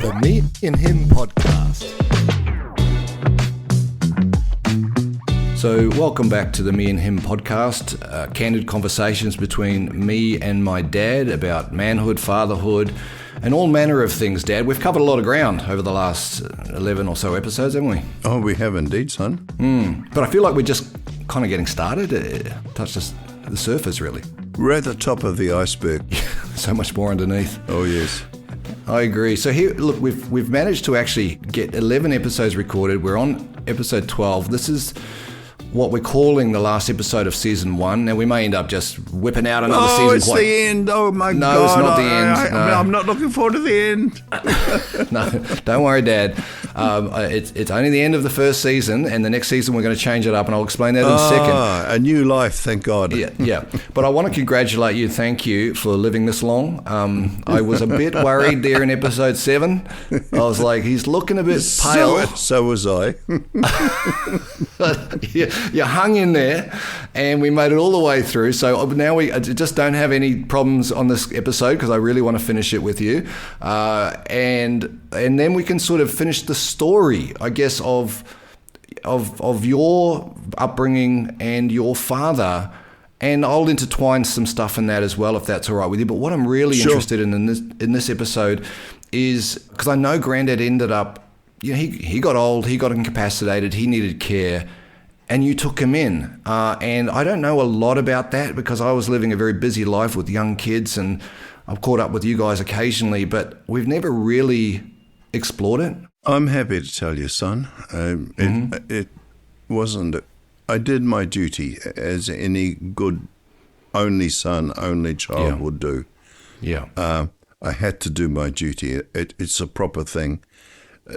The Me&Him podcast. So welcome back to the Me&Him podcast, candid conversations between me and my dad about manhood, fatherhood, and all manner of things, Dad. We've covered a lot of ground over the last 11 or so episodes, haven't we? Oh, we have indeed, son. But I feel like we're just kind of getting started, touched the surface, really. We're at the top of the iceberg. So much more underneath. Oh, yes. I agree. So here, look, we've managed to actually get 11 episodes recorded. We're on episode 12. This is what we're calling the last episode of season 1. Now, we may end up just whipping out another season. Oh, it's the end. Oh, my God. No, it's not the end. No. I'm not looking forward to the end. No, don't worry, Dad. It's only the end of the first season, and the next season we're going to change it up, and I'll explain that in a second. A new life, thank God. Yeah. But I want to congratulate you. Thank you for living this long. I was a bit worried there in episode 7. I was like, he's looking a bit pale. So was I. You hung in there, and we made it all the way through. So now we just don't have any problems on this episode because I really want to finish it with you, and then we can sort of finish the story, I guess, of your upbringing and your father. And I'll intertwine some stuff in that as well, if that's all right with you. But what I'm really interested in this episode is, because I know Grandad ended up, he got old, he got incapacitated, he needed care, and you took him in. And I don't know a lot about that because I was living a very busy life with young kids, and I've caught up with you guys occasionally, but we've never really explored it. I'm happy to tell you, son. It wasn't... I did my duty as any good only son, only child would do. Yeah. I had to do my duty. It's a proper thing.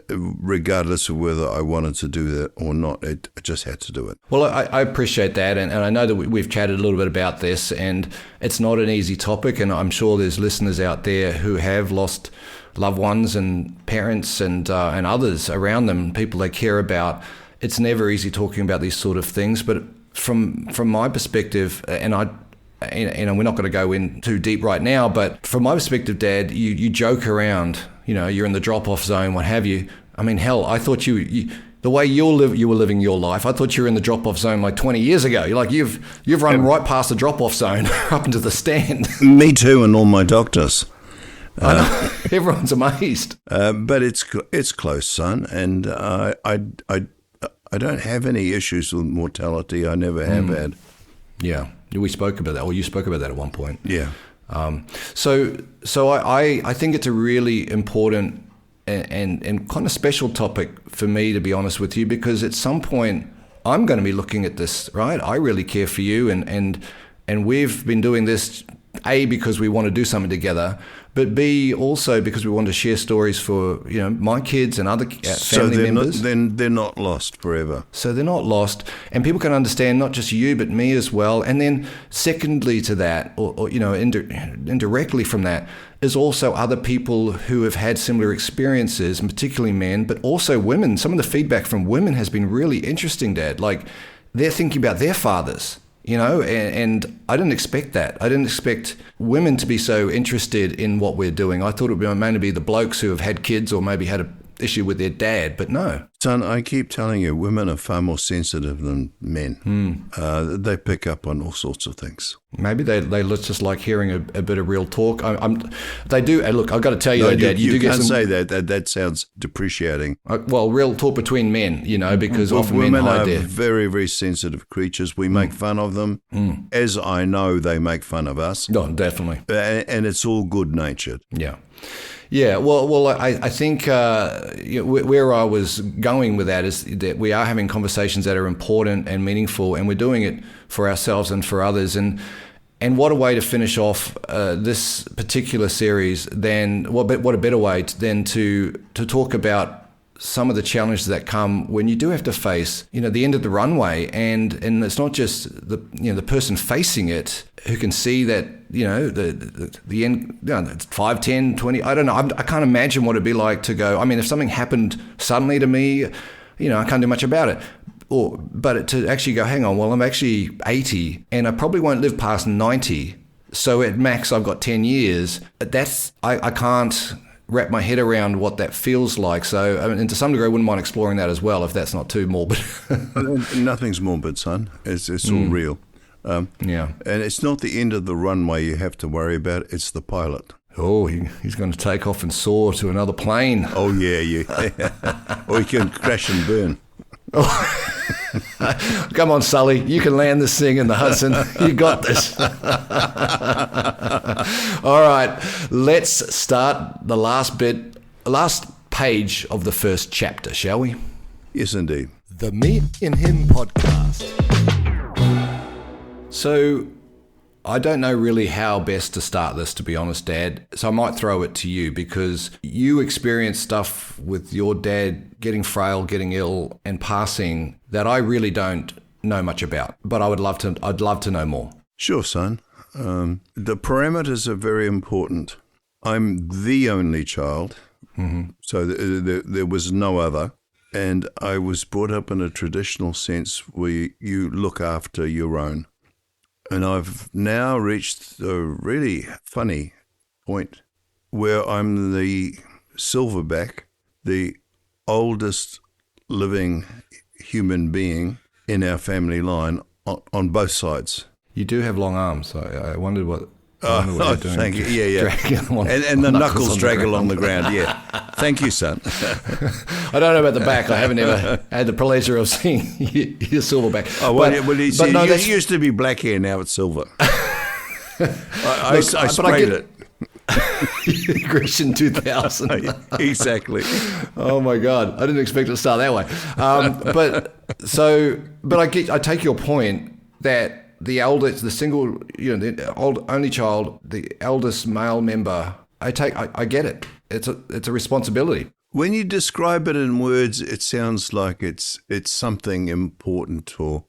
Regardless of whether I wanted to do that or not, I just had to do it. Well, I appreciate that, and I know that we've chatted a little bit about this, and it's not an easy topic, and I'm sure there's listeners out there who have lost loved ones and parents and others around them, people they care about. It's never easy talking about these sort of things, but from my perspective, and we're not going to go in too deep right now, but from my perspective, Dad, you joke around, you're in the drop-off zone, what have you. I mean, hell, I thought you the way you were living your life, I thought you were in the drop-off zone like 20 years ago. You're like, you've run right past the drop-off zone up into the stand. Me too, and all my doctors. I know. Everyone's amazed. But it's close, son, and I don't have any issues with mortality. I never have had. Yeah, we spoke about that, or you spoke about that at one point. Yeah. So I think it's a really important and kind of special topic for me, to be honest with you, because at some point I'm going to be looking at this, right? I really care for you, and we've been doing this, A, because we want to do something together, but B, also because we want to share stories for my kids and other family members. Then they're not lost forever. So they're not lost, and people can understand not just you but me as well. And then secondly to that, or indirectly from that, is also other people who have had similar experiences, and particularly men, but also women. Some of the feedback from women has been really interesting, Dad. Like, they're thinking about their fathers. And I didn't expect that. I didn't expect women to be so interested in what we're doing. I thought it would mainly be the blokes who have had kids or maybe had an issue with their dad, but no. Son, I keep telling you, women are far more sensitive than men. They pick up on all sorts of things. Maybe they just like hearing a bit of real talk. They do. Look, I've got to tell you, Dad, you do can't get say that. That sounds depreciating. Well, real talk between men, because often women men hide are very, very sensitive creatures. We make fun of them, as I know they make fun of us. No, definitely. And it's all good-natured. Yeah. Yeah, well, I think where I was going with that is that we are having conversations that are important and meaningful, and we're doing it for ourselves and for others. And what a way to finish off this particular series than what a better way than to talk about some of the challenges that come when you do have to face, the end of the runway, and it's not just the person facing it who can see that, the end, 5, 10, 20, I don't know. I can't imagine what it'd be like to go, if something happened suddenly to me, I can't do much about it. But to actually go, hang on, well, I'm actually 80 and I probably won't live past 90. So at max, I've got 10 years. I can't wrap my head around what that feels like. So, I mean, and to some degree, I wouldn't mind exploring that as well, if that's not too morbid. Nothing's morbid, son. It's all real. Yeah. And it's not the end of the runway you have to worry about. It's the pilot. Oh, he's going to take off and soar to another plane. Oh, yeah. Or he can crash and burn. Come on, Sully. You can land this thing in the Hudson. You got this. All right. Let's start the last page of the first chapter, shall we? Yes, indeed. The Me&Him podcast. So, I don't know really how best to start this, to be honest, Dad. So I might throw it to you because you experienced stuff with your dad getting frail, getting ill, and passing that I really don't know much about. But I'd love to know more. Sure, son. The parameters are very important. I'm the only child, so there was no other. And I was brought up in a traditional sense where you look after your own. And I've now reached a really funny point where I'm the silverback, the oldest living human being in our family line on both sides. You do have long arms, so I wondered what you're doing. Thank you. Yeah. And the knuckles drag along the ground. Yeah. Thank you, son. I don't know about the back. I haven't ever had the pleasure of seeing your silverback. Oh, it used to be black hair, now it's silver. I sprayed it. Aggression 2000. Exactly. Oh my God, I didn't expect it to start that way. But I take your point that the eldest, the single, the only child, the eldest male member. I get it. It's a responsibility. When you describe it in words, it sounds like it's something important, or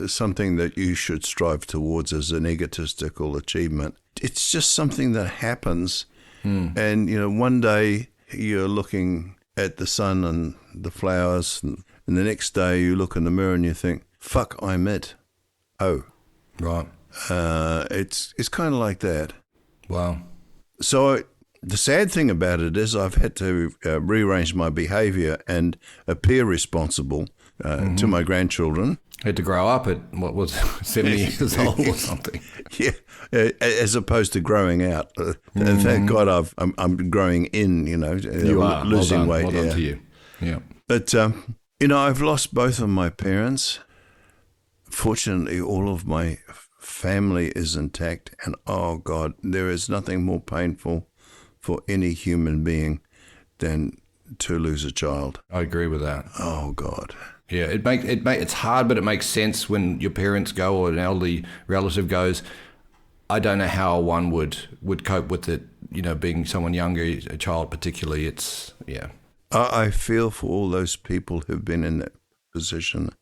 something that you should strive towards as an egotistical achievement. It's just something that happens, and one day you're looking at the sun and the flowers, and the next day you look in the mirror and you think, "Fuck, I'm it." Oh, right. It's kind of like that. Wow. So the sad thing about it is I've had to rearrange my behaviour and appear responsible to my grandchildren. Had to grow up at, 70 years old or something. Yeah, as opposed to growing out. Thank God I'm growing in, You are. losing weight. Well done to you. Yeah. But, I've lost both of my parents. Fortunately, all of my family is intact, and oh God, there is nothing more painful for any human being than to lose a child. I agree with that. Oh God. Yeah, it's hard, but it makes sense when your parents go or an elderly relative goes. I don't know how one would cope with it, being someone younger, a child particularly. I feel for all those people who've been in that position.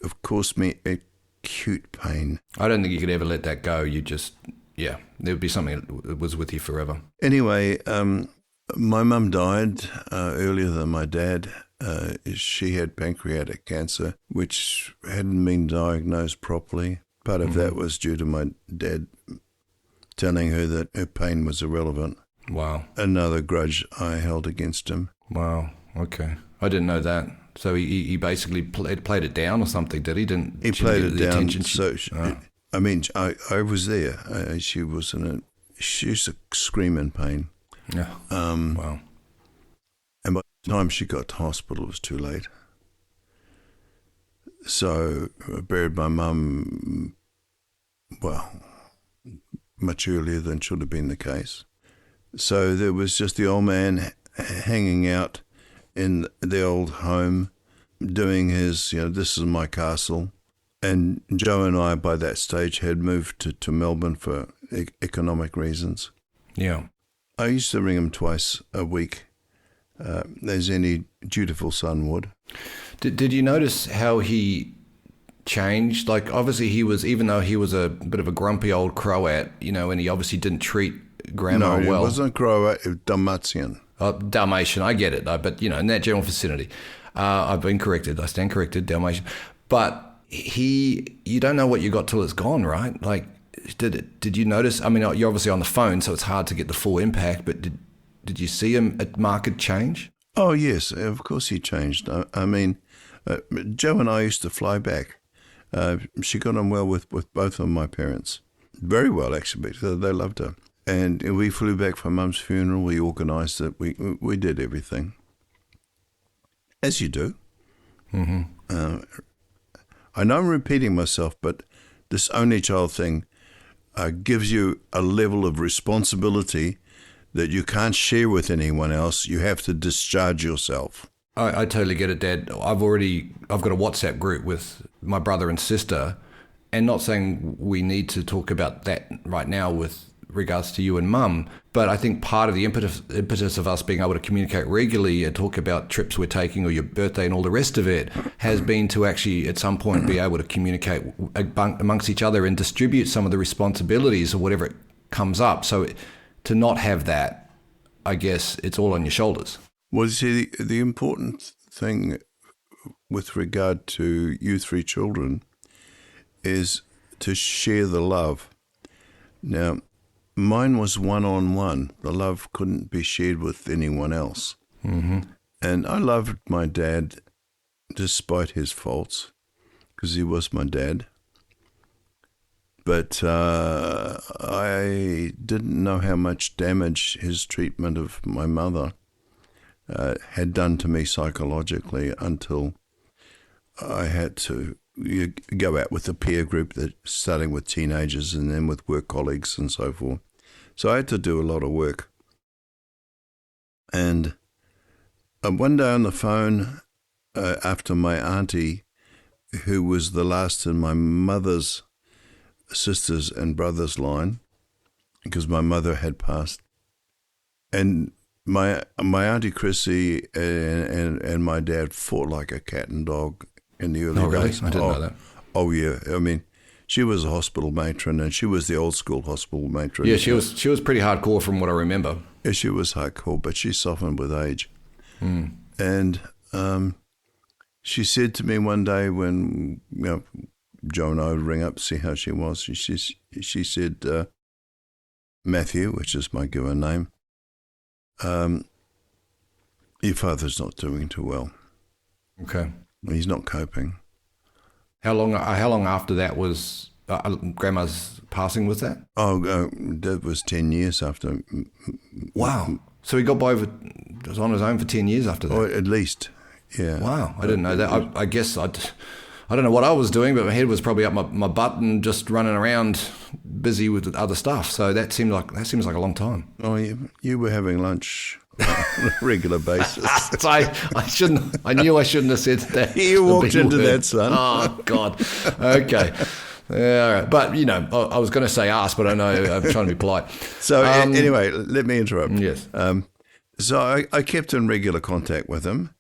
Of course, me acute pain. I don't think you could ever let that go. You just, there would be something that was with you forever. Anyway, my mum died earlier than my dad. She had pancreatic cancer, which hadn't been diagnosed properly. Part of that was due to my dad telling her that her pain was irrelevant. Wow. Another grudge I held against him. Wow. Okay. I didn't know that. So he basically played it down or something, did he? He played it down. So I was there. She was used to scream in pain. Yeah. Wow. And by the time she got to hospital, it was too late. So I buried my mum, much earlier than should have been the case. So there was just the old man hanging out in the old home, doing his, this is my castle. And Joe and I, by that stage, had moved to Melbourne for economic reasons. Yeah. I used to ring him twice a week, as any dutiful son would. Did you notice how he changed? Like, obviously he was, even though he was a bit of a grumpy old Croat, and he obviously didn't treat Grandma well. No, he wasn't Croat, it was Dalmatian. Dalmatian, I get it, but in that general vicinity, I've been corrected. I stand corrected, Dalmatian. But you don't know what you got till it's gone, right? Like, did you notice? I mean, you're obviously on the phone, so it's hard to get the full impact. But did you see a marked change? Oh yes, of course he changed. I mean, Joe and I used to fly back. She got on well with both of my parents, very well actually. They loved her, and we flew back for Mum's funeral. We organised it. We did everything, as you do. Mm-hmm. I know I'm repeating myself, but this only child thing gives you a level of responsibility that you can't share with anyone else. You have to discharge yourself. I totally get it, Dad. I've got a WhatsApp group with my brother and sister, and not saying we need to talk about that right now with regards to you and Mum, but I think part of the impetus of us being able to communicate regularly and talk about trips we're taking or your birthday and all the rest of it has been to actually at some point be able to communicate amongst each other and distribute some of the responsibilities or whatever it comes up. So to not have that, I guess it's all on your shoulders. Well, you see, the important thing with regard to you three children is to share the love. Now, mine was one-on-one. The love couldn't be shared with anyone else. Mm-hmm. And I loved my dad despite his faults, because he was my dad. But I didn't know how much damage his treatment of my mother had done to me psychologically until I had to go out with a peer group, that starting with teenagers and then with work colleagues and so forth. So I had to do a lot of work. And one day on the phone, after my auntie, who was the last in my mother's sisters and brothers line, because my mother had passed, and my auntie Chrissy and my dad fought like a cat and dog in the early days. Oh, really? I didn't know that. Oh, yeah. I mean, she was a hospital matron, and she was the old school hospital matron. Yeah, she was pretty hardcore from what I remember. Yeah, she was hardcore, but she softened with age. Mm. And she said to me one day when Joe and I would ring up to see how she was, she said, Matthew, which is my given name, your father's not doing too well. Okay. He's not coping. How long after that was Grandma's passing was that? Oh, that was 10 years after. Wow. So he got by was on his own for 10 years after that? Oh, at least, yeah. Wow. I didn't know that. I guess I don't know what I was doing, but my head was probably up my butt and just running around busy with other stuff. So that seems like a long time. Oh, you were having lunch on a regular basis. I knew I shouldn't have said that. You walked into that, son. Oh, God. Okay. Yeah, all right. But, I was going to say ask, but I know I'm trying to be polite. So anyway, let me interrupt. Yes. So I kept in regular contact with him.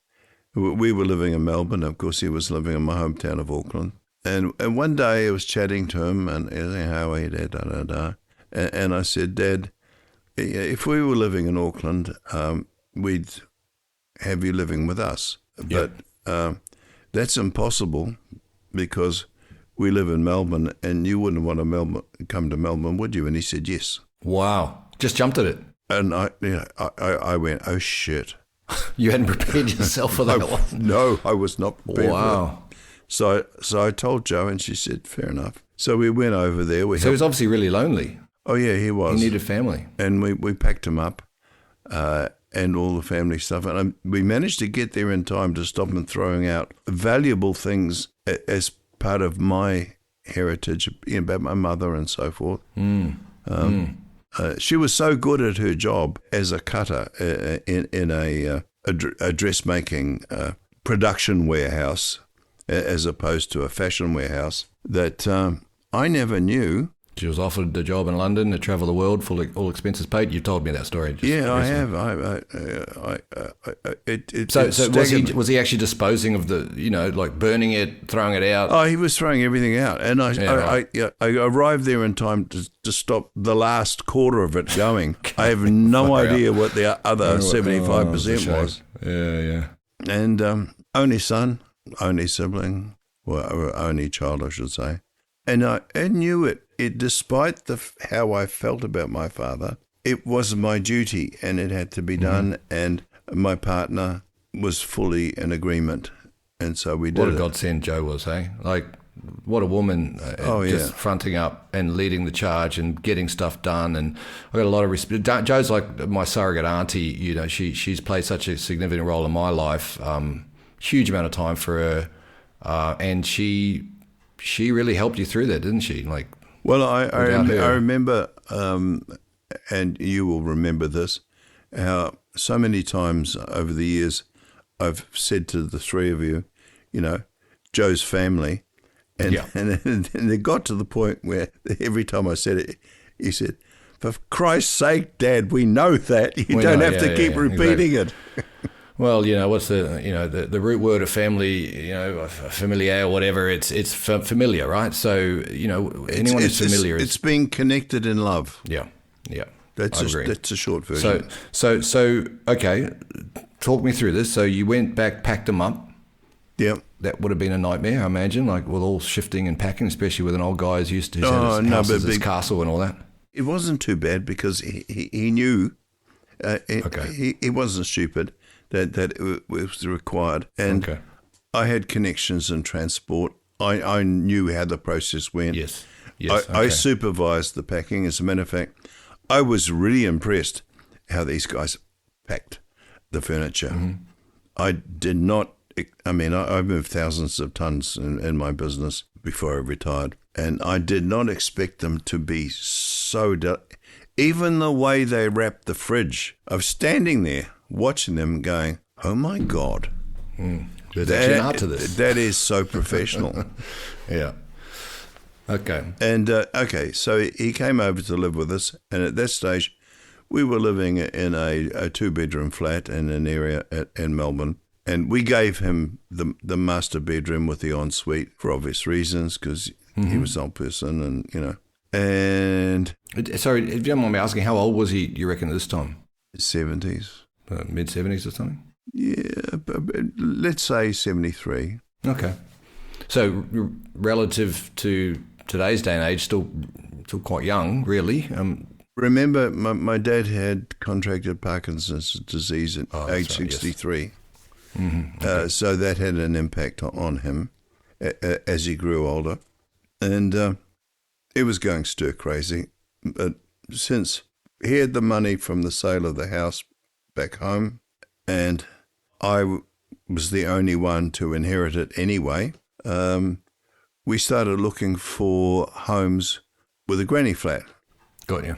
We were living in Melbourne. Of course, he was living in my hometown of Auckland. And one day I was chatting to him, and he was saying, how are you, Dad? Da, da, da. And I said, Dad, if we were living in Auckland, we'd have you living with us. Yep. But that's impossible because we live in Melbourne, and you wouldn't want to come to Melbourne, would you? And he said, yes. Wow. Just jumped at it. And I went, oh, shit. You hadn't prepared yourself for that. No, I was not prepared. Wow. So I told Jo, and she said, fair enough. So we went over there. So he was obviously really lonely. Oh, yeah, he was. He needed family. And we packed him up and all the family stuff. And we managed to get there in time to stop him throwing out valuable things as part of my heritage, about my mother and so forth. She was so good at her job as a cutter in a dressmaking production warehouse, as opposed to a fashion warehouse, that I never knew. She was offered a job in London to travel the world, all expenses paid. You told me that story. Yeah, I have. So was he actually disposing of the, like burning it, throwing it out? Oh, he was throwing everything out, and I arrived there in time to stop the last quarter of it going. I have no idea what the other 75% was. Yeah. And only son, only sibling, or only child, I should say. And I knew it despite how I felt about my father, it was my duty and it had to be done. And my partner was fully in agreement. And so we did What a it. godsend Joe was, hey? Like, what a woman, just fronting up and leading the charge and getting stuff done. And I got a lot of respect. Joe's like my surrogate auntie. You know, she's played such a significant role in my life. Huge amount of time for her, and she really helped you through that, didn't she? Like, well, I remember, and you will remember this, how so many times over the years I've said to the three of you, you know, Joe's family. And it got to the point where every time I said it, he said, "For Christ's sake, Dad, we know that. You don't have to keep repeating it." Well, you know, what's the root word of family, you know, familiar or whatever, it's familiar, right? So, you know, anyone who's familiar it's being connected in love. Yeah. That's a short version. So okay, talk me through this. So you went back, packed them up. Yeah. That would have been a nightmare, I imagine, like with all shifting and packing, especially with an old guy who's used to his castle and all that. It wasn't too bad because he knew, he wasn't stupid, that it was required. And I had connections in transport. I knew how the process went. Yes. I supervised the packing. As a matter of fact, I was really impressed how these guys packed the furniture. Mm-hmm. I did not. I mean, I moved thousands of tons in my business before I retired, and I did not expect them to be so... Even the way they wrapped the fridge, I was standing there watching them going, oh my God. There's actually an art to this. That is so professional. Yeah. Okay. And, so he came over to live with us, and at that stage, we were living in a two-bedroom flat in an area in Melbourne. And we gave him the master bedroom with the ensuite for obvious reasons, because he was an old person, and you know. And sorry, if you don't mind me asking, how old was he? You reckon at this time? 70s, mid-70s or something? Yeah, let's say 73. Okay, so relative to today's day and age, still quite young, really. Remember, my dad had contracted Parkinson's disease at age 63. Yes. Mm-hmm. Okay. So that had an impact on him as he grew older. And it was going stir crazy. But since he had the money from the sale of the house back home, and I was the only one to inherit it anyway, we started looking for homes with a granny flat. Got you.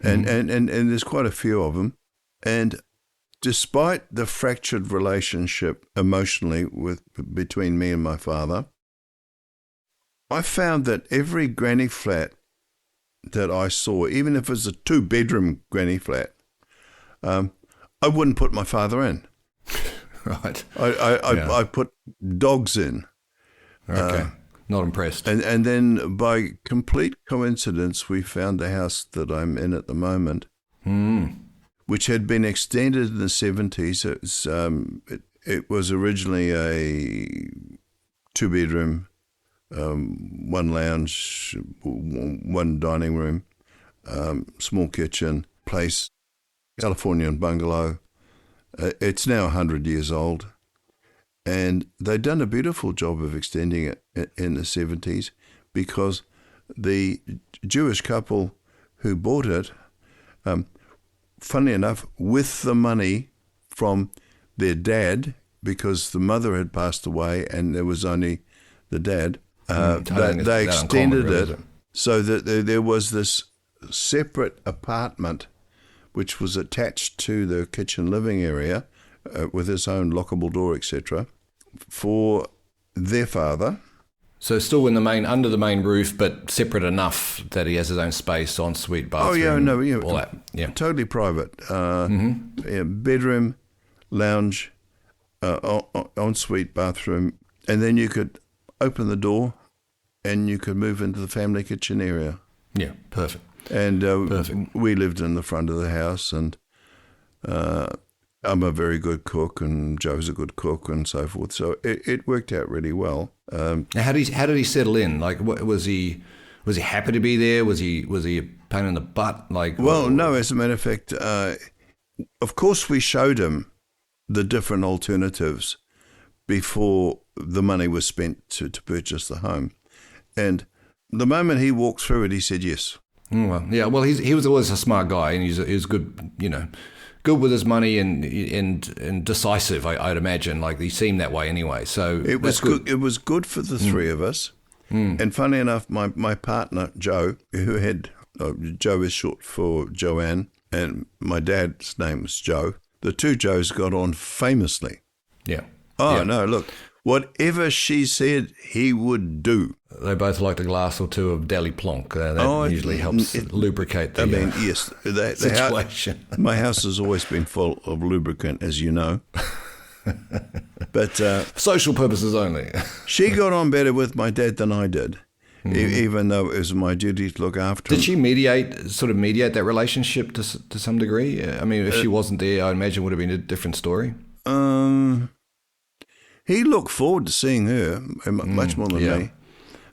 Mm-hmm. And there's quite a few of them. And despite the fractured relationship emotionally between me and my father, I found that every granny flat that I saw, even if it was a two-bedroom granny flat, I wouldn't put my father in. Right. I put dogs in. Okay. Not impressed. And then by complete coincidence, we found the house that I'm in at the moment. Which had been extended in the 70s. It was originally a two-bedroom, one lounge, one dining room, small kitchen, place, Californian bungalow. It's now 100 years old. And they'd done a beautiful job of extending it in the 70s because the Jewish couple who bought it, funnily enough, with the money from their dad, because the mother had passed away and there was only the dad, they extended it so that there was this separate apartment which was attached to the kitchen living area with its own lockable door, etc., for their father. So still in under the main roof, but separate enough that he has his own space, ensuite, bathroom, all that. Yeah, totally private. Bedroom, lounge, ensuite, bathroom, and then you could open the door, and you could move into the family kitchen area. Yeah, perfect. And we lived in the front of the house, and I'm a very good cook, and Joe's a good cook, and so forth. So it worked out really well. Now, how did he settle in? Like, was he Was he happy to be there? Was he a pain in the butt? Well, no. As a matter of fact, of course, we showed him the different alternatives before the money was spent to purchase the home, and the moment he walked through it, he said yes. Well, yeah. Well, he was always a smart guy, and he was good. Good with his money and decisive. I'd imagine. Like he seemed that way anyway. So it was good. It was good for the three of us. And funny enough, my partner Joe, who had Joe is short for Joanne, and my dad's name was Joe. The two Joes got on famously. Yeah. Oh, yeah. no, look, whatever she said, he would do. They both liked a glass or two of Deli Plonk. That usually helps lubricate the yes, situation. My house has always been full of lubricant, as you know. But social purposes only. She got on better with my dad than I did, even though it was my duty to look after him. Did she mediate that relationship to some degree? I mean, if she wasn't there, I imagine it would have been a different story. He looked forward to seeing her much more than me.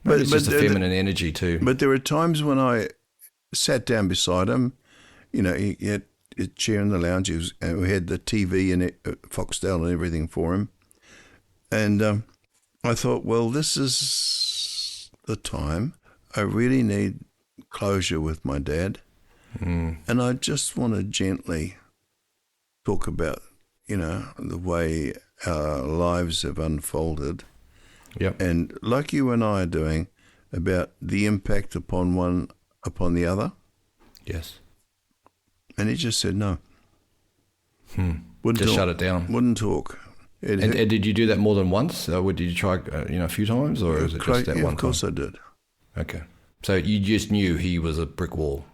But it's just a feminine energy too. But there were times when I sat down beside him. He had a chair in the lounge. We had the TV and Foxtel and everything for him. And I thought, well, this is the time. I really need closure with my dad. And I just want to gently talk about, the way our lives have unfolded. Yep. And like you and I are doing, about the impact upon one upon the other. Yes. And he just said no. Just shut it down. Wouldn't talk. And did you do that more than once? Did you try, a few times, or was it just that one time? Of course I did. Okay. So you just knew he was a brick wall.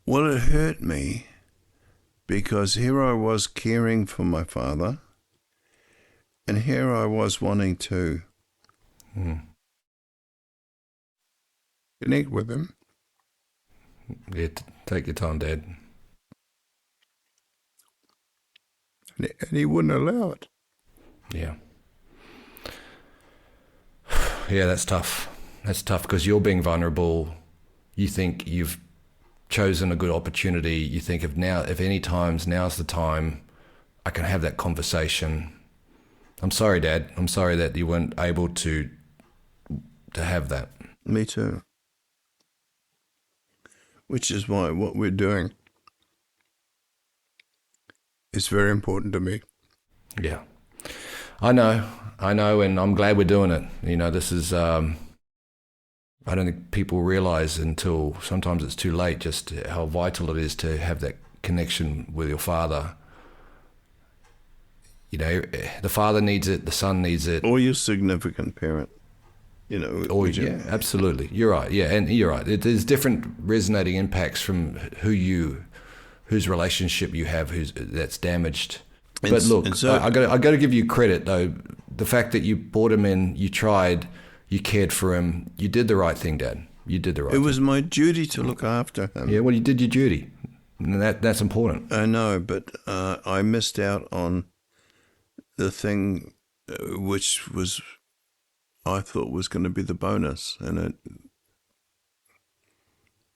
Well, it hurt me because here I was caring for my father, and here I was wanting to connect with him. Yeah, take your time, Dad. And he wouldn't allow it. Yeah. Yeah, that's tough. That's tough because you're being vulnerable. You think you've chosen a good opportunity. You think if now's the time, I can have that conversation. I'm sorry, Dad. I'm sorry that you weren't able to have that. Me too. Which is why what we're doing is very important to me. Yeah. I know, and I'm glad we're doing it. This is, I don't think people realize until sometimes it's too late just how vital it is to have that connection with your father. The father needs it, the son needs it. Or your significant parent. Absolutely. You're right. Yeah, and you're right. There's different resonating impacts from whose relationship you have that's damaged. But look, I got to give you credit though. The fact that you brought him in, you tried, you cared for him, you did the right thing, Dad. You did the right thing. It was my duty to look after him. Yeah, well, you did your duty, and that's important. I know, but I missed out on the thing which I thought was going to be the bonus, and it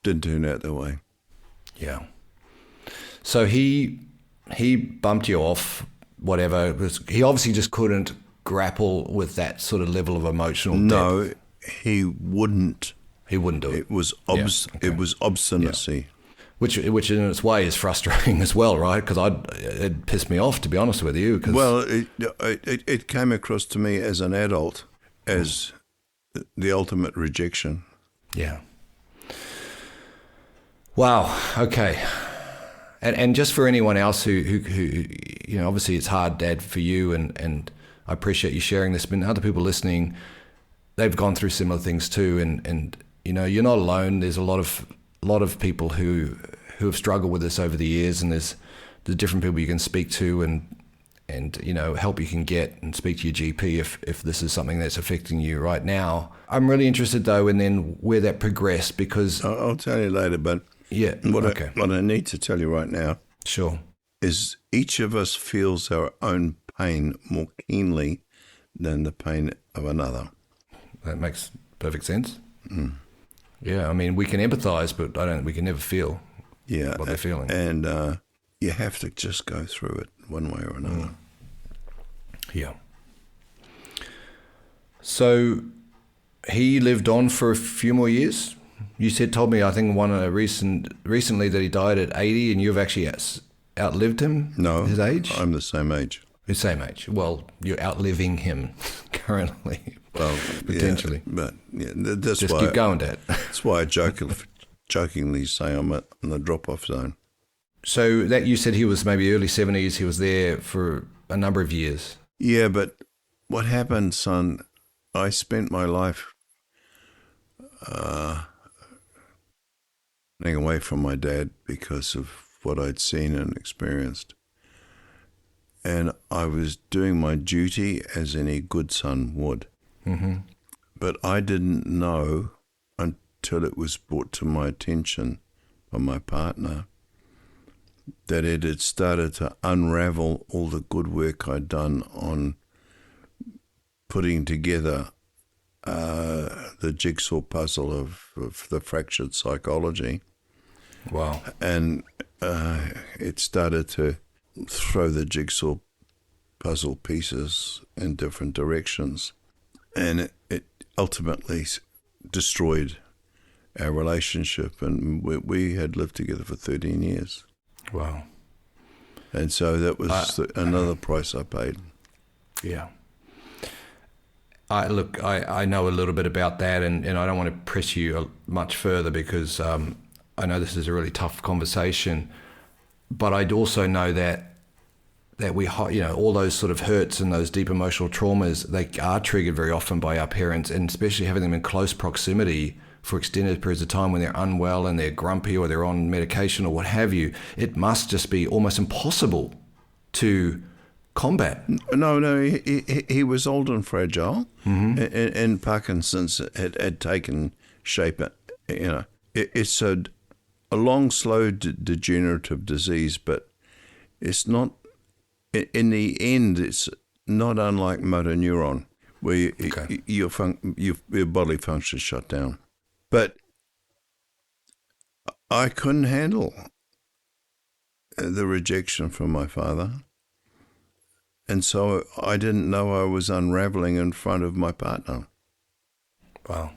didn't turn out that way. Yeah. So he bumped you off, whatever. He obviously just couldn't grapple with that sort of level of emotional depth. No, he wouldn't. He wouldn't do it. It was It was obstinacy. Yeah. Which in its way is frustrating as well, right? Because it pissed me off, to be honest with you. Well, it came across to me as an adult as the ultimate rejection. Yeah. Wow. Okay. And just for anyone else who obviously it's hard, Dad, for you, and I appreciate you sharing this, but other people listening, they've gone through similar things too, and you're not alone. There's a lot of people who have struggled with this over the years, and there's different people you can speak to and help you can get, and speak to your GP if this is something that's affecting you right now. I'm really interested though in then where that progressed, because I'll tell you later, but yeah, okay. What I need to tell you right now, sure, is each of us feels our own pain more keenly than the pain of another. That makes perfect sense. Yeah, I mean, we can empathize, but we can never feel what they're feeling. And you have to just go through it one way or another. Yeah. So he lived on for a few more years. You told me, I think recently that he died at 80, and you've actually outlived him. No, his age. I'm the same age. The same age. Well, you're outliving him currently. Well, potentially. Yeah, but that's just why keep going, Dad. That's why I jokingly say I'm on the drop-off zone. So that you said he was maybe early 70s. He was there for a number of years. Yeah, but what happened, son? I spent my life running away from my dad because of what I'd seen and experienced. And I was doing my duty as any good son would. Mm-hmm. But I didn't know until it was brought to my attention by my partner that it had started to unravel all the good work I'd done on putting together the jigsaw puzzle of the fractured psychology. Wow. And it started to throw the jigsaw puzzle pieces in different directions. And it ultimately destroyed our relationship. And we had lived together for 13 years. Wow. And so that was another price I paid. Yeah. I know a little bit about that, and I don't want to press you much further because I know this is a really tough conversation, but I'd also know that we, all those sort of hurts and those deep emotional traumas, they are triggered very often by our parents, and especially having them in close proximity for extended periods of time when they're unwell and they're grumpy or they're on medication or what have you. It must just be almost impossible to combat. No, he was old and fragile, and Parkinson's had taken shape. It's a long, slow, degenerative disease, but it's not. In the end, it's not unlike motor neuron, where your bodily functions shut down. But I couldn't handle the rejection from my father. And so I didn't know I was unraveling in front of my partner. Wow.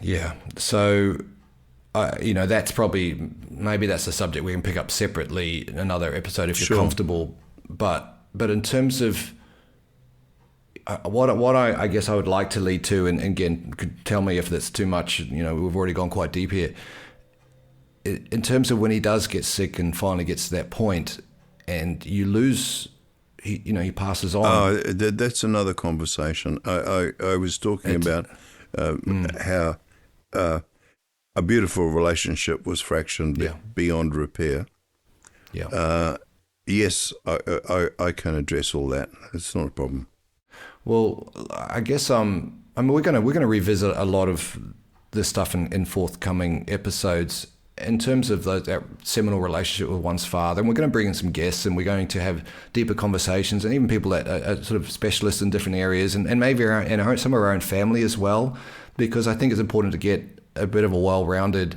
Yeah. So, that's maybe that's a subject we can pick up separately in another episode if you're comfortable. But in terms of what I guess I would like to lead to, and again, could tell me if that's too much, we've already gone quite deep here. In terms of when he does get sick and finally gets to that point, and you lose, he passes on. Oh, that's another conversation. I was talking about how a beautiful relationship was fractured beyond repair. Yeah. Yes, I can address all that. It's not a problem. Well, I guess we're going to revisit a lot of this stuff in forthcoming episodes. In terms of that seminal relationship with one's father, and we're going to bring in some guests, and we're going to have deeper conversations, and even people that are sort of specialists in different areas, and maybe some of our own family as well, because I think it's important to get a bit of a well-rounded,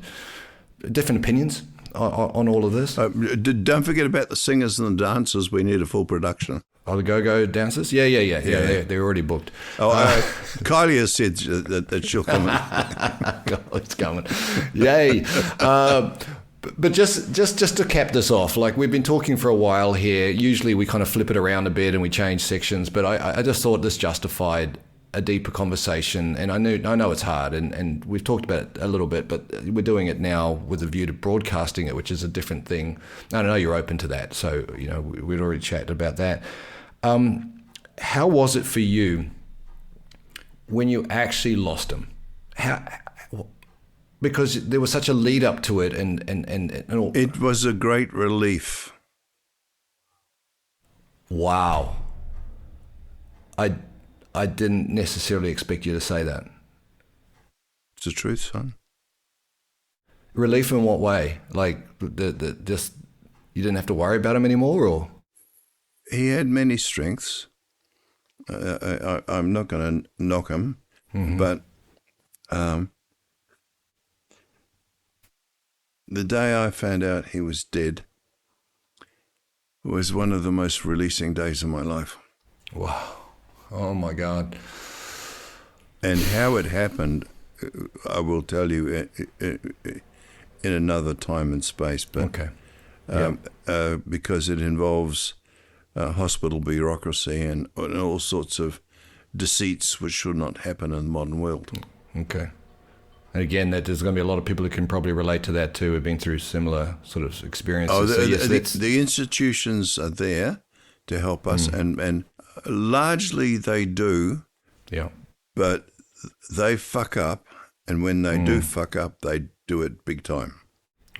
different opinions on all of this. Don't forget about the singers and the dancers. We need a full production. Oh, the go-go dancers? Yeah. They're already booked. Kylie has said that she'll come. It's coming. Yay. But just to cap this off, like we've been talking for a while here. Usually we kind of flip it around a bit and we change sections, but I just thought this justified a deeper conversation. And I know it's hard, and we've talked about it a little bit, but we're doing it now with a view to broadcasting it, which is a different thing. I know you're open to that, so we'd already chatted about that. How was it for you when you actually lost him? Because there was such a lead up to it, and all. It was a great relief. Wow. I didn't necessarily expect you to say that. It's the truth, son. Relief in what way? Like just you didn't have to worry about him anymore, or? He had many strengths. I'm not going to knock him, but The day I found out he was dead was one of the most releasing days of my life. Wow. Oh, my God. And how it happened, I will tell you in another time and space. But Okay. because it involves hospital bureaucracy and all sorts of deceits which should not happen in the modern world. Okay. And again, there's going to be a lot of people who can probably relate to that too, who've been through similar sort of experiences. Oh, So yes, the institutions are there to help us, and largely they do, yeah. but they fuck up, and when they do fuck up, they do it big time.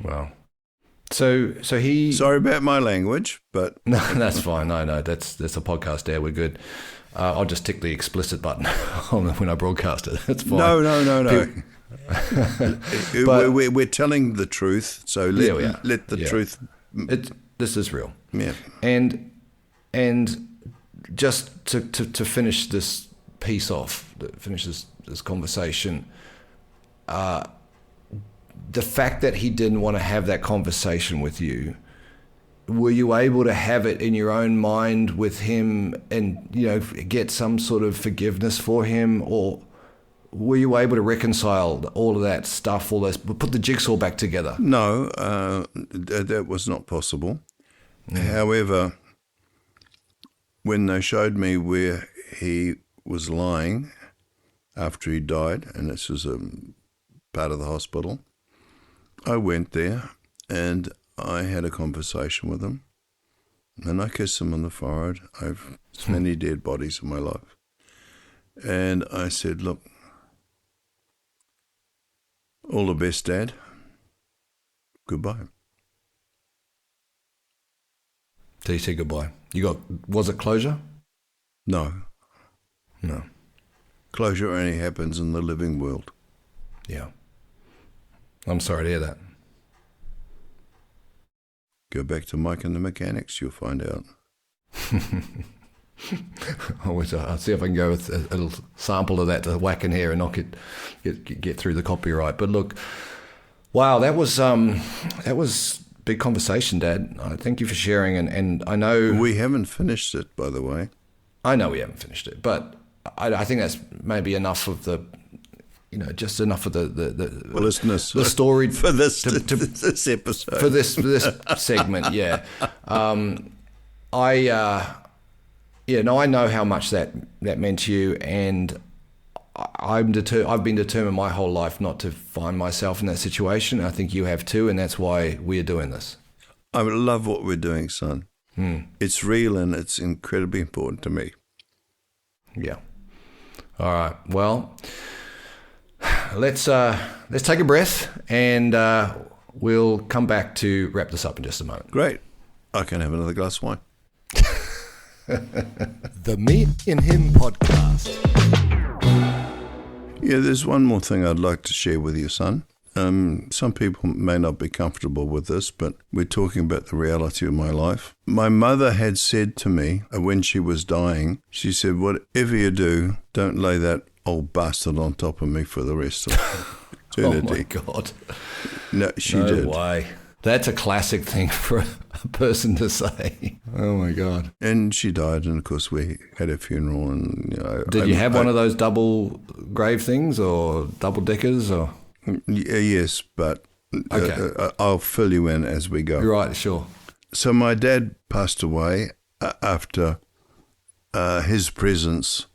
Wow. So he... Sorry about my language, but... No, that's fine. No, that's a podcast there. We're good. I'll just tick the explicit button when I broadcast it. That's fine. No. But we're telling the truth, so let the truth... This is real. Yeah. And just to finish this piece off, finish this conversation, the fact that he didn't want to have that conversation with you, were you able to have it in your own mind with him and, get some sort of forgiveness for him? Or were you able to reconcile all of that stuff, put the jigsaw back together? No, that was not possible. However, when they showed me where he was lying after he died, and this was a part of the hospital, I went there and I had a conversation with him, and I kissed him on the forehead. I've many dead bodies in my life. And I said, look, all the best, Dad. Goodbye. Did he say goodbye? Was it closure? No. No. Closure only happens in the living world. Yeah. I'm sorry to hear that. Go back to Mike and the Mechanics, you'll find out. I'll see if I can go with a little sample of that to whack in here and not get through the copyright. But look, wow, that was big conversation, Dad. Thank you for sharing. And I know we haven't finished it, by the way. I know we haven't finished it, but I think that's maybe enough of the, just enough of the story for this episode, for this segment. Yeah, I know how much that meant to you, and I've been determined my whole life not to find myself in that situation. I think you have too, and that's why we're doing this. I love what we're doing, son. It's real and it's incredibly important to me. Yeah. All right. Well, let's take a breath, and we'll come back to wrap this up in just a moment. Great. I can have another glass of wine. The Me&Him podcast. Yeah, there's one more thing I'd like to share with you, son. Some people may not be comfortable with this, but we're talking about the reality of my life. My mother had said to me when she was dying, she said, whatever you do, don't lay that old bastard on top of me for the rest of eternity. Oh, my God. No, she did. No way. That's a classic thing for a person to say. Oh, my God. And she died, and, of course, we had a funeral. And Did you have one of those double grave things or double-deckers? Or? Yes, but okay. I'll fill you in as we go. Right, sure. So my dad passed away after his presence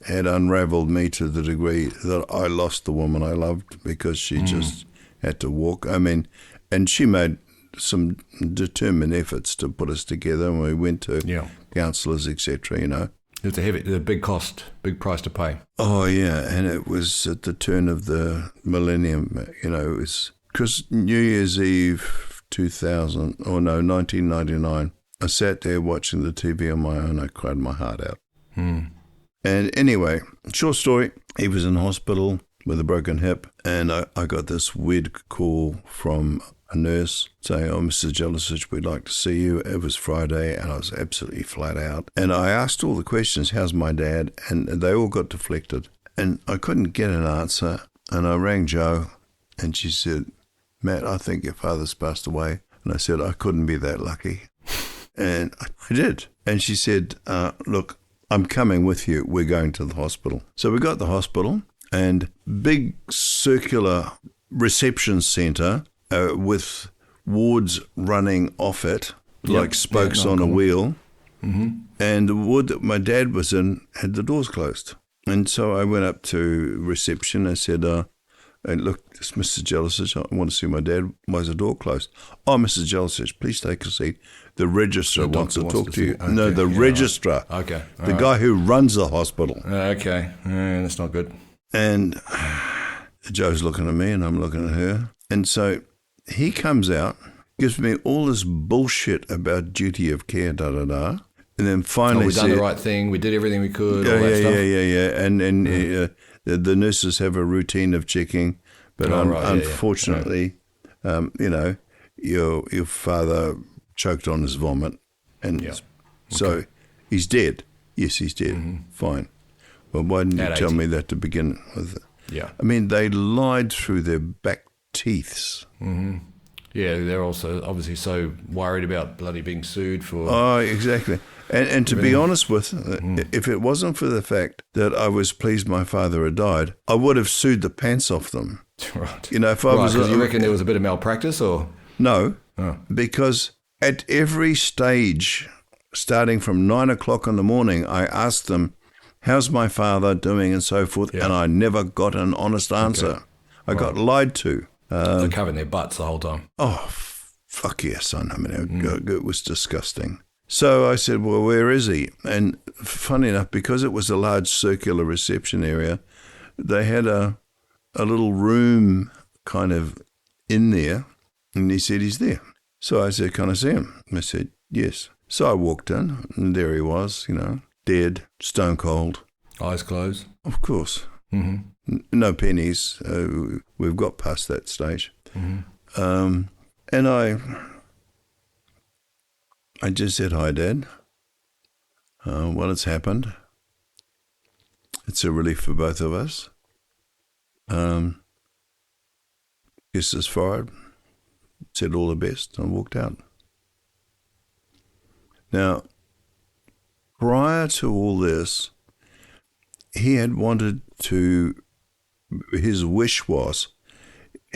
had unraveled me to the degree that I lost the woman I loved because she just had to walk. I mean, and she made some determined efforts to put us together, and we went to counsellors, etc., It's a big cost, big price to pay. Oh, yeah, and it was at the turn of the millennium, it was because New Year's Eve 1999, I sat there watching the TV on my own. I cried my heart out. And anyway, short story, he was in hospital with a broken hip, and I got this weird call from a nurse saying, oh, Mr. Jelicich, we'd like to see you. It was Friday, and I was absolutely flat out. And I asked all the questions, how's my dad? And they all got deflected. And I couldn't get an answer. And I rang Jo, and she said, Matt, I think your father's passed away. And I said, I couldn't be that lucky. And I did. And she said, look, I'm coming with you. We're going to the hospital. So we got to the hospital, and big circular reception centre with wards running off it, like spokes on a wheel. Mm-hmm. And the ward that my dad was in had the doors closed. And so I went up to reception and said, look, it's Mr. Jelicich. I want to see my dad. Why is the door closed? Oh, Mr. Jelicich, please take a seat. The registrar wants to talk to you. Okay. No, the registrar. Right. Okay. The guy who runs the hospital. Okay. That's not good. And Joe's looking at me and I'm looking at her. And so he comes out, gives me all this bullshit about duty of care, da-da-da. And then finally we've done the right thing. We did everything we could. All that stuff. Yeah. And the nurses have a routine of checking. But unfortunately, your father choked on his vomit. And so he's dead. Yes, he's dead. Mm-hmm. Fine. Well, why didn't you tell me that to begin with? Yeah. I mean, they lied through their back teeth. Mm-hmm. Yeah, they're also obviously so worried about bloody being sued for... Oh, exactly. And to be honest with, if it wasn't for the fact that I was pleased my father had died, I would have sued the pants off them. Right. If I was... Because you reckon there was a bit of malpractice, or...? No, because at every stage, starting from 9 o'clock in the morning, I asked them, how's my father doing and so forth, and I never got an honest answer. Okay. I got lied to. They're covering their butts the whole time. Oh, fuck yes, son. I mean, it was disgusting. So I said, well, where is he? And funny enough, because it was a large circular reception area, they had a little room kind of in there, and he said, he's there. So I said, can I see him? I said, yes. So I walked in, and there he was, dead, stone cold. Eyes closed? Of course. Mm-hmm. No pennies. We've got past that stage. Mm-hmm. And I just said, hi, Dad. Well, it's happened. It's a relief for both of us. Kissed his forehead, said all the best, and walked out. Now, prior to all this, he had wanted to, his wish was,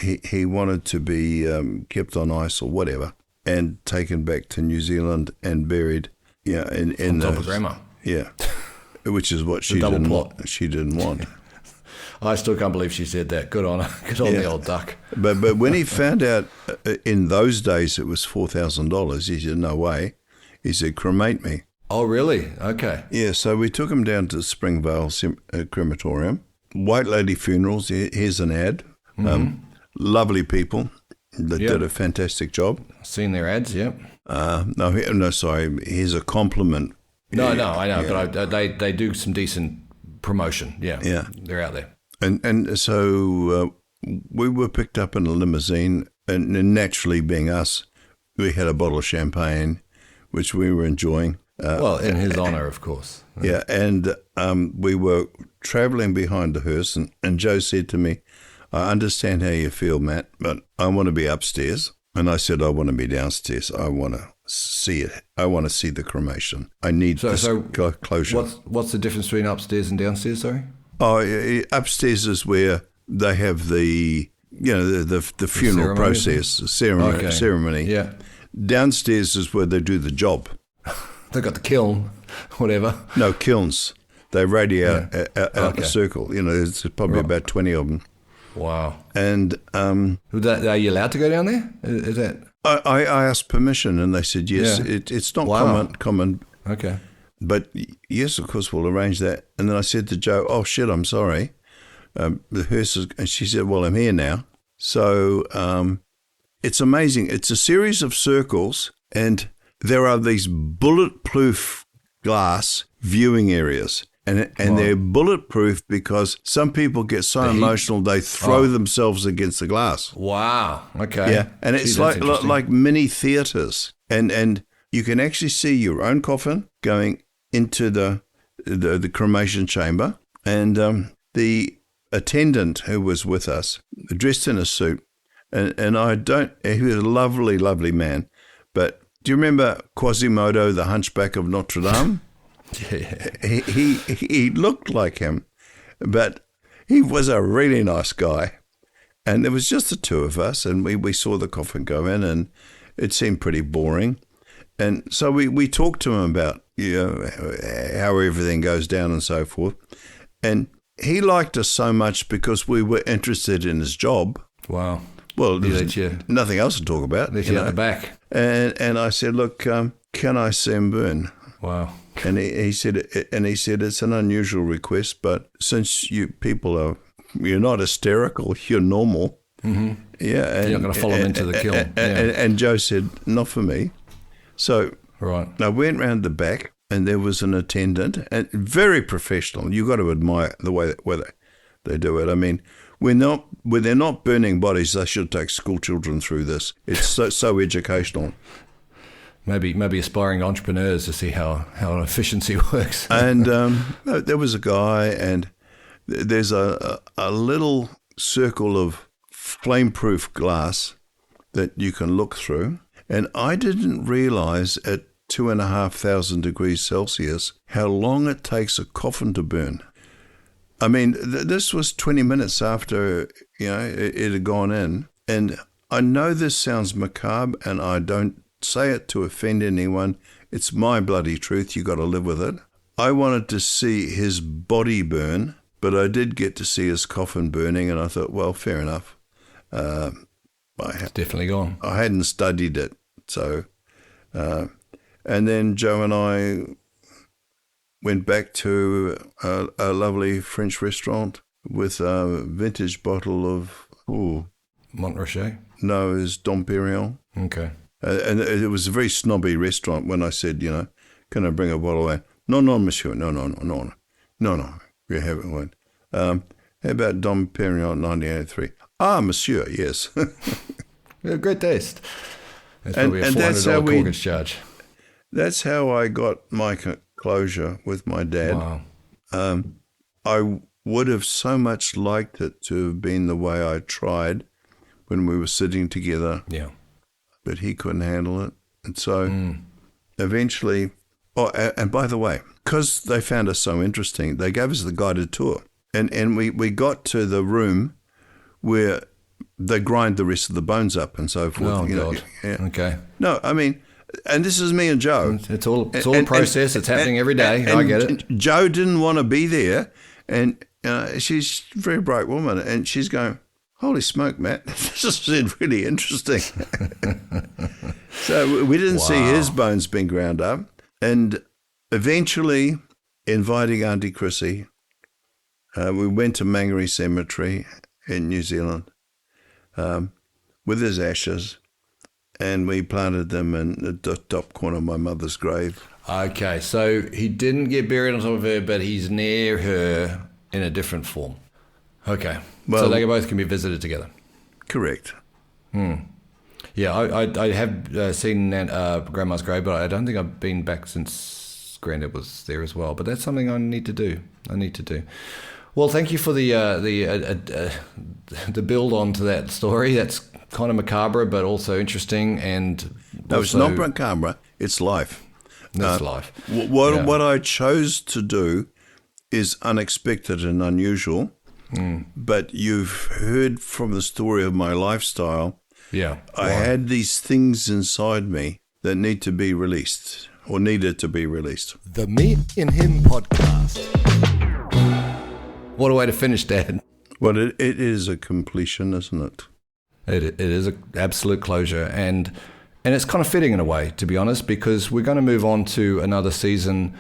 he wanted to be kept on ice or whatever and taken back to New Zealand and buried in top of Grandma. Yeah, which is what she didn't want. She didn't want. I still can't believe she said that. Good on her. Good on the old duck. But when he found out in those days it was $4,000, he said, no way. He said, cremate me. Oh, really? Okay. Yeah, so we took him down to Springvale Crematorium. White Lady Funerals, here's an ad. Mm-hmm. Lovely people that did a fantastic job. Seen their ads, yep. No, sorry, here's a compliment. No, I know, but they do some decent promotion. Yeah, they're out there. And so we were picked up in a limousine, and naturally being us, we had a bottle of champagne, which we were enjoying. Well, in his honour, of course. Yeah, and we were travelling behind the hearse, and Joe said to me, I understand how you feel, Matt, but I want to be upstairs. And I said, I want to be downstairs. I want to see it. I want to see the cremation. I need closure. What's the difference between upstairs and downstairs, sorry? Oh, upstairs is where they have the funeral process, ceremony. Yeah. Downstairs is where they do the job. They've got the kiln, whatever. No, kilns. They radiate out the circle. There's probably about 20 of them. Wow. And are you allowed to go down there? Is that? I asked permission, and they said yes. Yeah. It's not common. Okay. But yes, of course, we'll arrange that. And then I said to Joe, "Oh shit, I'm sorry." The hearse is, and she said, "Well, I'm here now." So it's amazing. It's a series of circles, and there are these bulletproof glass viewing areas. And they're bulletproof because some people get so emotional they throw themselves against the glass. Wow. Okay. Yeah, and it's like mini theatres, and you can actually see your own coffin going into the cremation chamber, and the attendant who was with us, dressed in a suit, and he was a lovely, lovely man. But do you remember Quasimodo, the Hunchback of Notre Dame? Yeah. He looked like him, but he was a really nice guy. And there was just the two of us, and we saw the coffin go in, and it seemed pretty boring. And so we talked to him about, how everything goes down and so forth. And he liked us so much because we were interested in his job. Wow. Well, there's nothing else to talk about. Let you at the back. And I said, look, can I see him burn? Wow. And he said, it's an unusual request, but since you're not hysterical, you're normal. Mm-hmm. Yeah. And, you're not going to follow him into the kiln. And Joe said, not for me. So right. I went round the back, and there was an attendant, and very professional. You've got to admire the way they do it. I mean, when they're not burning bodies, they should take school children through this. It's so educational. Maybe aspiring entrepreneurs to see how efficiency works. And there was a guy, and there's a little circle of flame-proof glass that you can look through. And I didn't realize at 2,500 degrees Celsius how long it takes a coffin to burn. I mean, this was 20 minutes after it had gone in. And I know this sounds macabre, and I don't say it to offend anyone. It's my bloody truth. You got to live with it. I wanted to see his body burn, but I did get to see his coffin burning, and I thought, well, fair enough. It's definitely gone. I hadn't studied it. So, and then Joe and I went back to a lovely French restaurant with a vintage bottle of Montrachet? No, it's Dom Perignon. Okay. And it was a very snobby restaurant. When I said, can I bring a bottle away? No, monsieur. No. We haven't one. How about Dom Perignon 1983? Ah, monsieur, yes. Yeah, great taste. That's probably a $400 corkage charge. That's how I got my closure with my dad. Wow. I would have so much liked it to have been the way I tried when we were sitting together. Yeah. But he couldn't handle it. And so eventually, and by the way, because they found us so interesting, they gave us the guided tour. And we got to the room where they grind the rest of the bones up and so forth. Oh, God. Yeah. Okay. No, I mean, and this is me and Joe. It's all a process. It's happening every day. I get it. Joe didn't want to be there, and she's a very bright woman, and she's going, holy smoke, Matt, this is really interesting. So we didn't see his bones being ground up, and eventually inviting Auntie Chrissy, we went to Mangere Cemetery in New Zealand with his ashes, and we planted them in the top corner of my mother's grave. Okay, so he didn't get buried on top of her, but he's near her in a different form. Okay, well, so they both can be visited together. Correct. Yeah, I have seen Grandma's grave, but I don't think I've been back since Grandad was there as well. But that's something I need to do. Well, thank you for the build on to that story. That's kind of macabre, but also interesting. And no, it's not macabre. It's life. That's life. What I chose to do is unexpected and unusual. But you've heard from the story of my lifestyle. Yeah. I had these things inside me that needed to be released. The Me&Him podcast. What a way to finish, Dad. Well, it is a completion, isn't it? It is an absolute closure. And it's kind of fitting in a way, to be honest, because we're going to move on to another season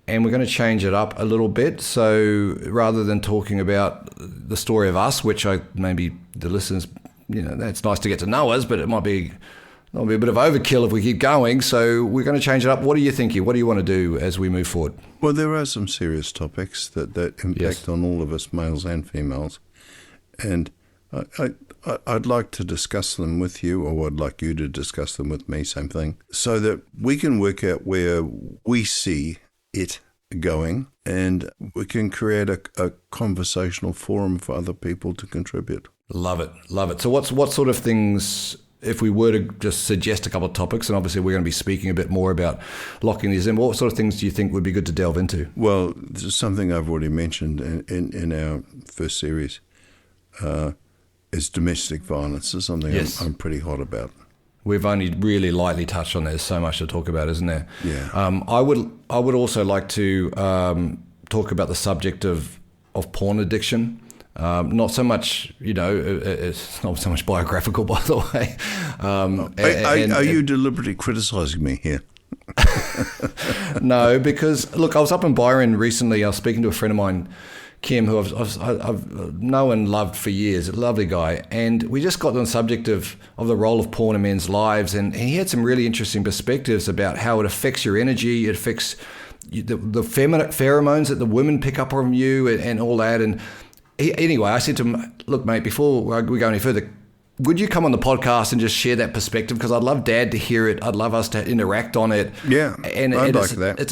and we're going to change it up a little bit. So rather than talking about the story of us, which maybe the listeners, it's nice to get to know us, but it might be a bit of overkill if we keep going. So we're going to change it up. What are you thinking? What do you want to do as we move forward? Well, there are some serious topics that impact on all of us, males and females. And I'd like to discuss them with you, or I'd like you to discuss them with me, same thing, so that we can work out where we see it going, and we can create a conversational forum for other people to contribute. Love it, love it. So what sort of things, if we were to just suggest a couple of topics, and obviously we're going to be speaking a bit more about locking these in, what sort of things do you think would be good to delve into? Well, this is something I've already mentioned in our first series, is domestic violence. Is something Yes. I'm pretty hot about. We've only really lightly touched on it. There's so much to talk about, isn't there? Yeah. I would also like to talk about the subject of porn addiction. Not so much, it's not so much biographical, by the way. Are you deliberately criticising me here? No, because look, I was up in Byron recently. I was speaking to a friend of mine, Kim, who I've known and loved for years, a lovely guy, and we just got on the subject of the role of porn in men's lives, and he had some really interesting perspectives about how it affects your energy, it affects the feminine pheromones that the women pick up on you, and all that. And anyway, I said to him, look, mate, before we go any further, would you come on the podcast and just share that perspective? Because I'd love Dad to hear it. I'd love us to interact on it. Yeah, I'd like that. It's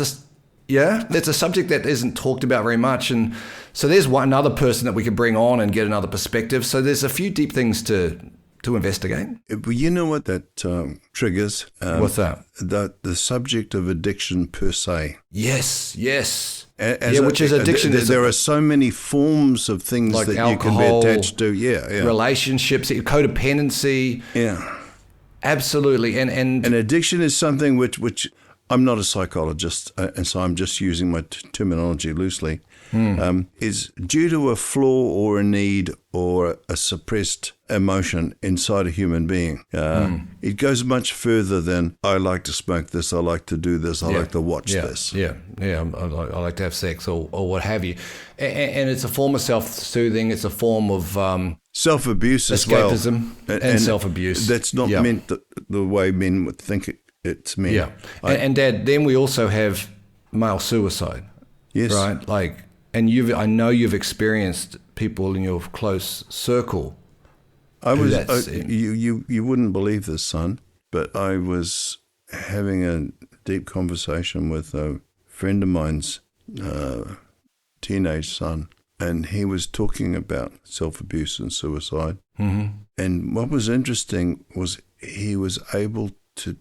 a subject that isn't talked about very much. And so there's another person that we could bring on and get another perspective. So there's a few deep things to investigate. But you know what that triggers? What's that? The subject of addiction per se. Yes. Which is addiction. There are so many forms of things like that alcohol, you can be attached to. Yeah. Relationships, codependency. Yeah. Absolutely. And addiction is something which I'm not a psychologist, and so I'm just using my terminology loosely, is due to a flaw or a need or a suppressed emotion inside a human being. It goes much further than, I like to smoke this, I like to do this, I like to watch this. Yeah, I like to have sex or what have you. And it's a form of self-soothing. It's a form of self-abuse as well. Escapism and self-abuse. That's not meant the way men would think it's meant. Yeah. And Dad, then we also have male suicide. Yes. Right? I know you've experienced people in your close circle. You wouldn't believe this, son, but I was having a deep conversation with a friend of mine's teenage son, and he was talking about self-abuse and suicide. Mm-hmm. And what was interesting was he was able to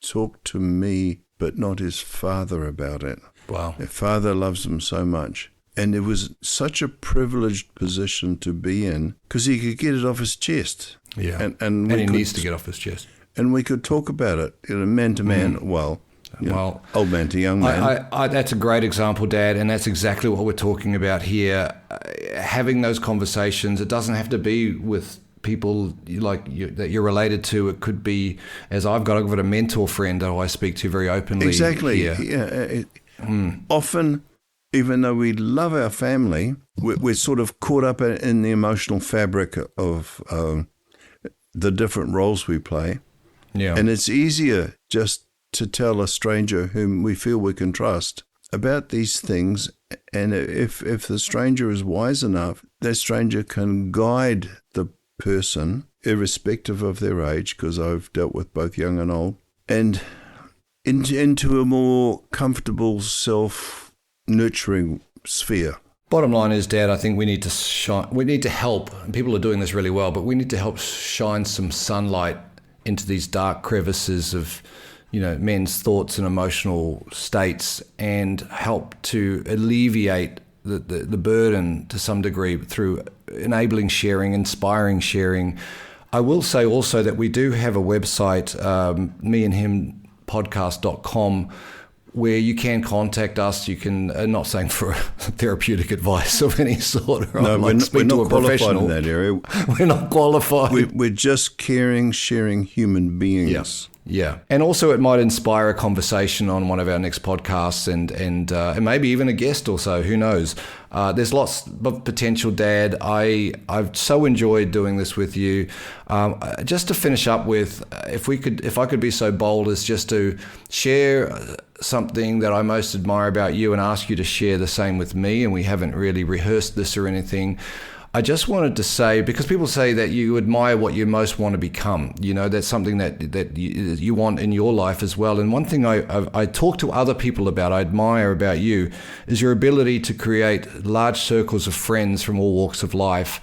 talk to me, but not his father about it. Wow. His father loves him so much. And it was such a privileged position to be in because he could get it off his chest. Yeah. And he needs to get off his chest. And we could talk about it, man to man, old man to young man. That's a great example, Dad, and that's exactly what we're talking about here. Having those conversations, it doesn't have to be with people that you're related to. It could be, as I've got a mentor friend that I speak to very openly. Exactly. Here. Yeah. Often, even though we love our family, we're sort of caught up in the emotional fabric of the different roles we play. Yeah. And it's easier just to tell a stranger whom we feel we can trust about these things. And if the stranger is wise enough, that stranger can guide the person, irrespective of their age, because I've dealt with both young and old, and into a more comfortable, self-nurturing sphere. Bottom line is, Dad, I think we need to help, and people are doing this really well, but we need to help shine some sunlight into these dark crevices of, men's thoughts and emotional states, and help to alleviate the burden to some degree through enabling sharing, inspiring sharing. I will say also that we do have a website, Me&Him.podcast.com, where you can contact us. You can, not saying for therapeutic advice of any sort. No, we're not qualified in that area. We're not qualified. We're just caring, sharing human beings. Yeah. And also it might inspire a conversation on one of our next podcasts and maybe even a guest or so. Who knows? There's lots of potential, Dad. I've so enjoyed doing this with you. Just to finish up with, if I could be so bold as just to share something that I most admire about you and ask you to share the same with me, and we haven't really rehearsed this or anything. I just wanted to say, because people say that you admire what you most want to become, that's something that you want in your life as well. And one thing I talk to other people about, I admire about you, is your ability to create large circles of friends from all walks of life,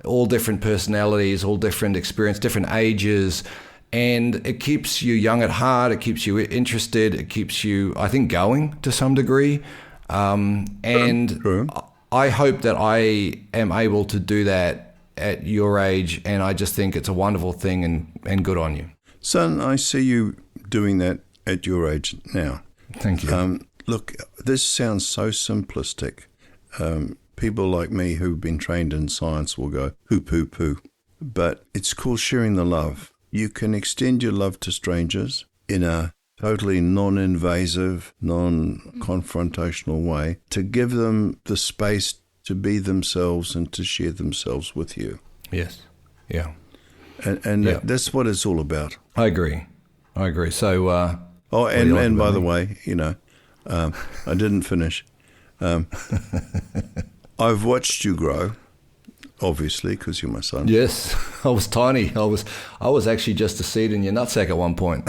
all different personalities, all different experience, different ages. And it keeps you young at heart. It keeps you interested. It keeps you, I think, going to some degree. True. I hope that I am able to do that at your age, and I just think it's a wonderful thing, and good on you. Son, I see you doing that at your age now. Thank you. Look, this sounds so simplistic. People like me who've been trained in science will go, poo. But it's called sharing the love. You can extend your love to strangers in a totally non-invasive, non-confrontational way, to give them the space to be themselves and to share themselves with you. Yes. Yeah. And that's what it's all about. I agree. So, and by the way, I didn't finish. I've watched you grow, obviously, because you're my son. Yes, I was tiny. I was actually just a seed in your nutsack at one point.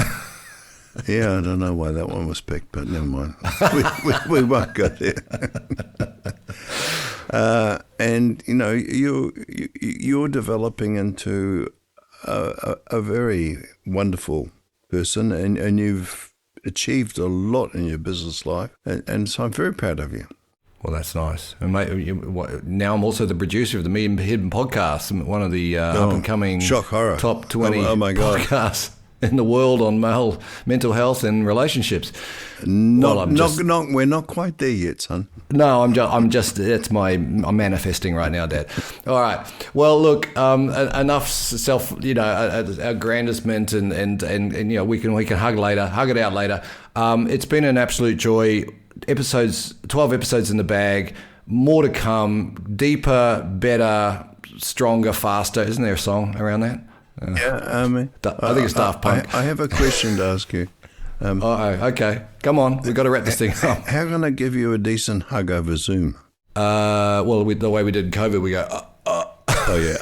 Yeah, I don't know why that one was picked, but never mind. We won't go there. And you're developing into a very wonderful person, and you've achieved a lot in your business life, and so I'm very proud of you. Well, that's nice. And now I'm also the producer of the Me&Him podcast, one of the up-and-coming shock horror top 20 my God. podcasts in the world on mental health and relationships. We're not quite there yet, son. No, I'm just I'm manifesting right now, Dad. All right. Well, look, enough self, aggrandizement and we can hug it out later. It's been an absolute joy. 12 episodes in the bag, more to come, deeper, better, stronger, faster. Isn't there a song around that? I think it's Daft Punk. I have a question to ask you. Okay. Come on. We've got to wrap this thing up. How can I give you a decent hug over Zoom? The way we did in COVID, we go, oh, yeah.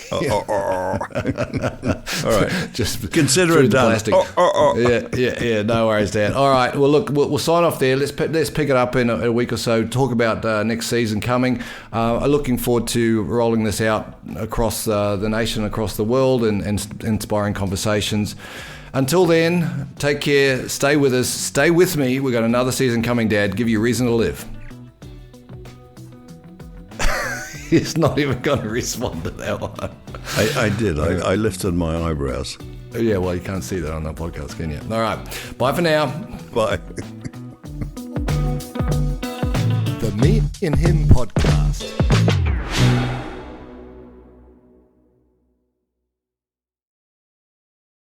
All right. Just consider it done. Yeah. No worries, Dan. All right. Well, look, we'll sign off there. Let's pick it up in a week or so. Talk about next season coming. I'm looking forward to rolling this out across the nation, across the world, and inspiring conversations. Until then, take care. Stay with us. Stay with me. We've got another season coming, Dad. Give you a reason to live. He's not even going to respond to that one. I did. I lifted my eyebrows. Yeah, well, you can't see that on the podcast, can you? All right. Bye for now. Bye. The Me&Him podcast.